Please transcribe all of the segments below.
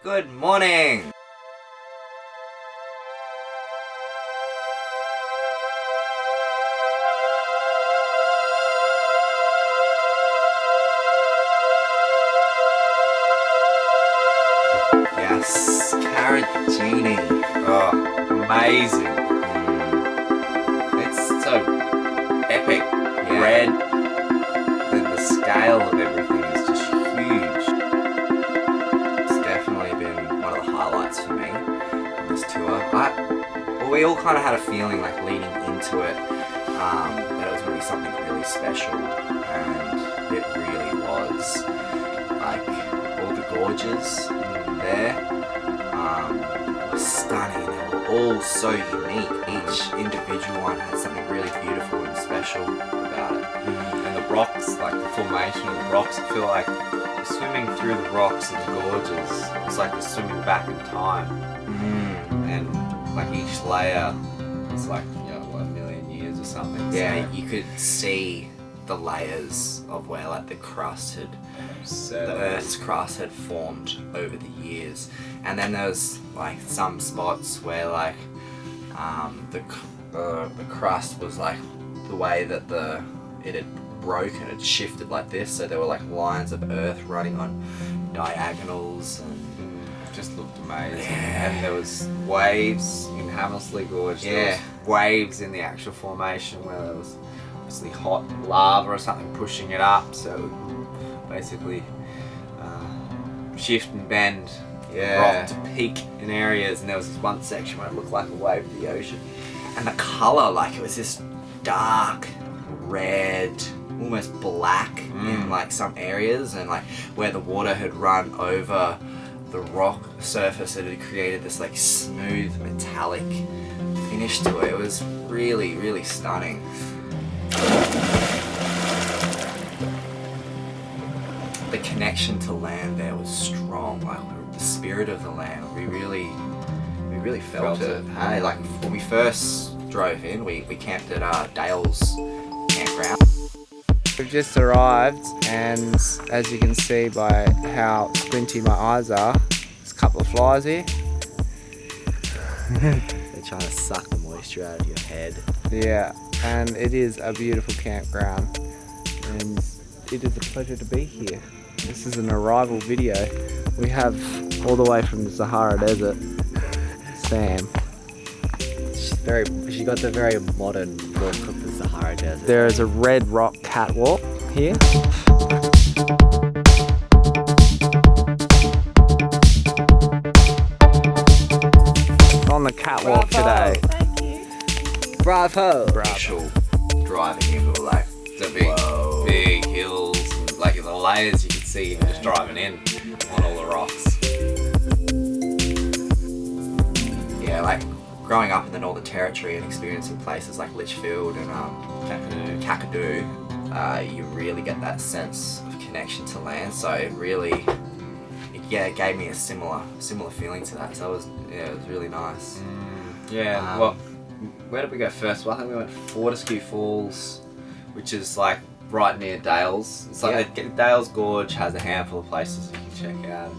Good morning! Yes, Karijini. Oh, amazing. It's so epic. Yeah. Red. The scale of everything is just huge. It's definitely been one of the highlights for me on this tour. We all kind of had a feeling like leading into it that it was going to be something really special, and it really was. Like all the gorges there were stunning. They were all so unique. Each individual one had something really beautiful and special about it. And the rocks, like the formation of the rocks, I feel like you're swimming through the rocks and the gorges. It's like you're swimming back in time. And like each layer is like, you know, what, a million years or something. Yeah, so you could see the layers of where like the Earth's crust had formed over the years. And then there's like some spots where like the crust was like the way that it had broken, it shifted like this, so there were like lines of earth running on diagonals, and just looked amazing. Yeah. And there was waves in Hammersley Gorge. Yeah, there was waves in the actual formation where there was obviously hot lava or something pushing it up, so it would basically shift and bend rock to peak in areas. And there was this one section where it looked like a wave of the ocean, and the colour, like it was this dark red, almost black in like some areas, and like where the water had run over the rock surface, it had created this like smooth metallic finish to it. It was really, really stunning. The connection to land there was strong, like the spirit of the land. We really felt it. Hey, like when we first drove in, we camped at Dale's campground. We've just arrived, and as you can see by how squinty my eyes are, there's a couple of flies here. They're trying to suck the moisture out of your head. Yeah, and it is a beautiful campground, and it is a pleasure to be here. This is an arrival video. We have all the way from the Sahara Desert, Sam. She got the very modern look of the Sahara Desert. There is a red rock catwalk here. On the catwalk today. Thank you. Bravo! Actual driving in, we were like the big hills, and like the layers you could see just driving in on all the rocks. Yeah, like growing up in the Northern Territory and experiencing places like Litchfield and Kakadu, you really get that sense of connection to land. So it gave me a similar feeling to that. So it was really nice. Well, where did we go first? Well, I think we went Fortescue Falls, which is like right near Dale's. It's like Dale's Gorge has a handful of places you can check out.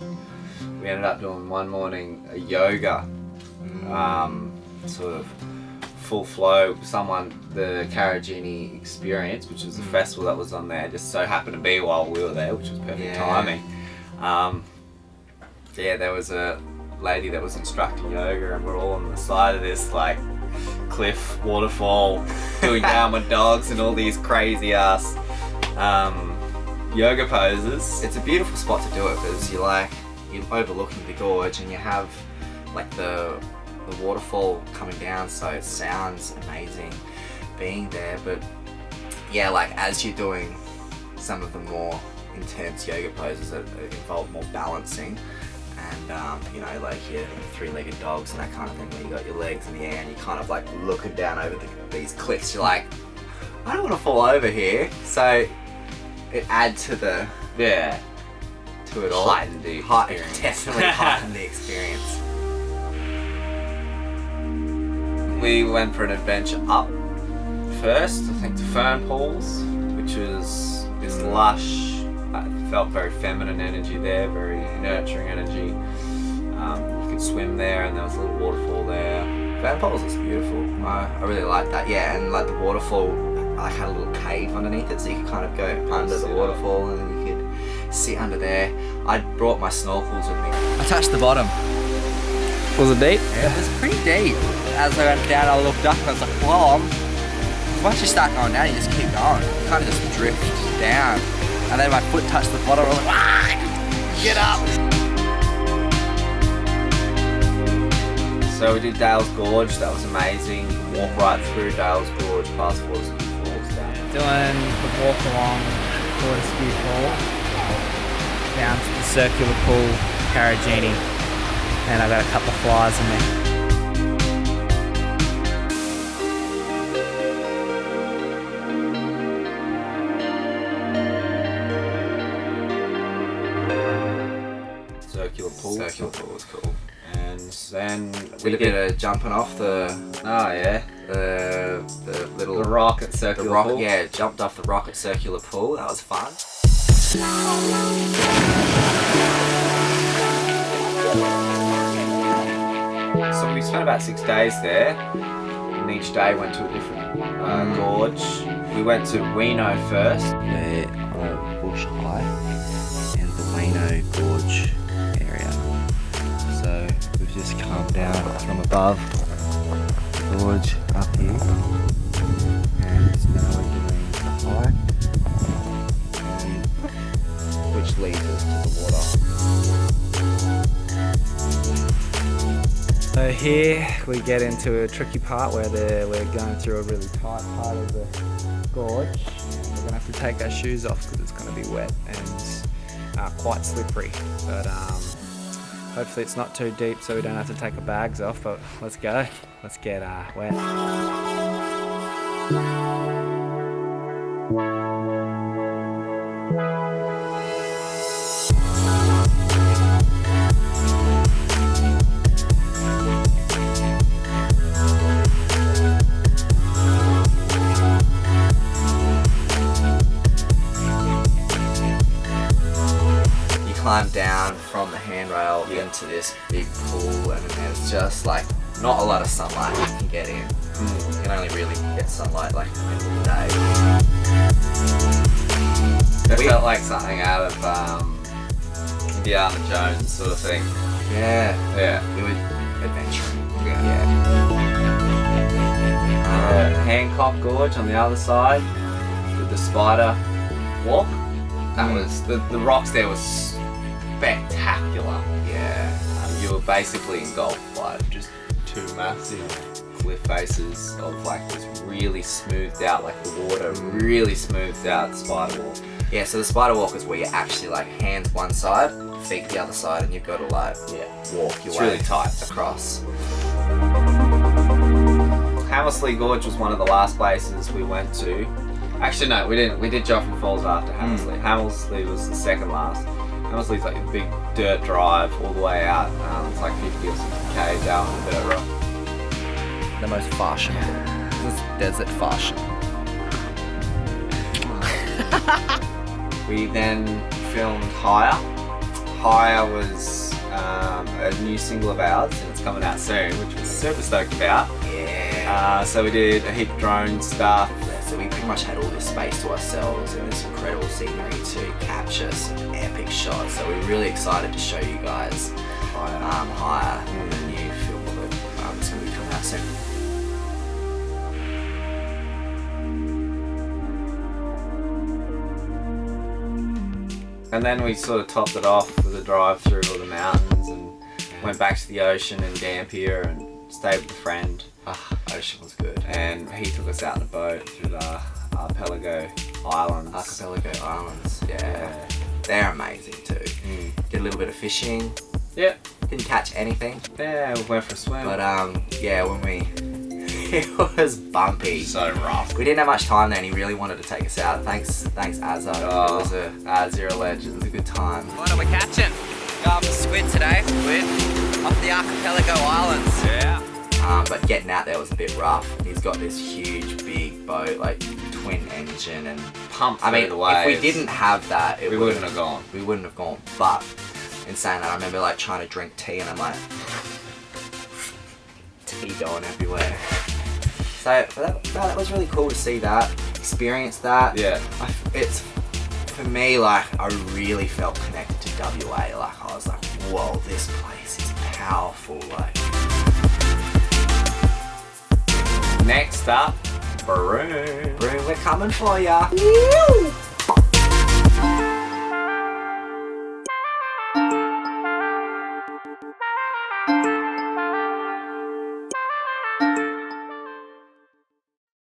We ended up doing one morning a yoga. Sort of full flow. The Karijini Experience, which was a festival that was on there, just so happened to be while we were there, which was perfect timing. There was a lady that was instructing yoga, and we're all on the side of this like cliff waterfall doing downward dogs and all these crazy ass yoga poses. It's a beautiful spot to do it because you're overlooking the gorge, and you have like the waterfall coming down, so it sounds amazing being there. But yeah, like as you're doing some of the more intense yoga poses that involve more balancing, and you know, like your three-legged dogs and that kind of thing, where you got your legs in the air and you're kind of like looking down over these cliffs, you're like, I don't want to fall over here. So it adds to it all. Heightened the experience. Definitely heightened the experience. We went for an adventure up first, I think, to Fern Pools, which was this lush, felt very feminine energy there, very nurturing energy. swim there, and there was a little waterfall there. Vanpoles is beautiful. I really like that. Yeah, and like the waterfall, I had a little cave underneath it, so you could kind of go under the waterfall, and then you could sit under there. I brought my snorkels with me. I touched the bottom. Was it deep? Yeah, it was pretty deep. As I went down, I looked up and I was like, whoa. Once you start going down, you just keep going. You kind of just drift down. And then my foot touched the bottom, I was like, ah, get up. So we did Dale's Gorge, that was amazing. Walk right through Dale's Gorge, past Fortescue Falls down. Doing the walk along Fortescue Falls down to the circular pool, Karijini, and I've got a couple of flies in there. Circular pool was cool. And then we did a bit of jumping off the little rock at Circular Pool. Yeah, jumped off the rock at Circular Pool. That was fun. So we spent about 6 days there, and each day went to a different gorge. We went to Weno first. We're on a bush high in the Weno Gorge area. So we've just come down from above the gorge up here, and now we're doing the hike, which leads us to the water. So here we get into a tricky part where we're going through a really tight part of the gorge. We're going to have to take our shoes off because it's going to be wet and quite slippery. But hopefully it's not too deep so we don't have to take our bags off. But let's go. Let's get wet. Climb down from the handrail into this big pool, and then there's just like not a lot of sunlight you can get in. You can only really get sunlight like in the middle of the day. It felt like something out of Indiana Jones sort of thing. Yeah. We were adventuring. Yeah. Hancock Gorge on the other side with the spider walk. That was the rocks there was spectacular. Yeah. You were basically engulfed by just two massive cliff faces of like this really smoothed out, like the water really smoothed out the spider walk. Yeah, so the spider walk is where you actually like hands one side, feet the other side, and you've got to like walk your way really tight across. Hammersley Gorge was one of the last places we went to. Actually no, we didn't. We did Joffrey Falls after Hammersley. Hammersley was the second last. Hammersley's like a big dirt drive all the way out. It's like 50 or 60 k's out on the dirt road. The most fashionable. This is desert fashion. We then filmed Higher. Higher was a new single of ours, and it's coming out soon, which we're super stoked about. Yeah. So we did a heap of drone stuff. So we pretty much had all this space to ourselves and this incredible scenery to capture some epic shots. So we're really excited to show you guys Higher, the new film clip. It's going to be coming out soon. And then we sort of topped it off with a drive through all the mountains and went back to the ocean in Dampier and stayed with a friend. Ocean was good. And he took us out in a boat through the Archipelago Islands. Yeah. They're amazing too. Did a little bit of fishing. Yeah. Didn't catch anything. Yeah, we went for a swim. But it was bumpy. So rough. We didn't have much time then. He really wanted to take us out. Thanks Azzo. It was you're a legend. It was a good time. What are we catching? Going for squid today. Squid. Off the Archipelago Islands. Yeah. But getting out there was a bit rough. He's got this huge, big boat, like twin engine and pumped. I mean, if we didn't have that, we wouldn't have gone. We wouldn't have gone. But in saying that, I remember like trying to drink tea, and I'm like, pee going everywhere. So that was really cool to see that, experience that. Yeah. It's, for me, like, I really felt connected to WA. Like, I was like, whoa, this place is powerful. Like, next up, Baroon. Baroon, we're coming for ya.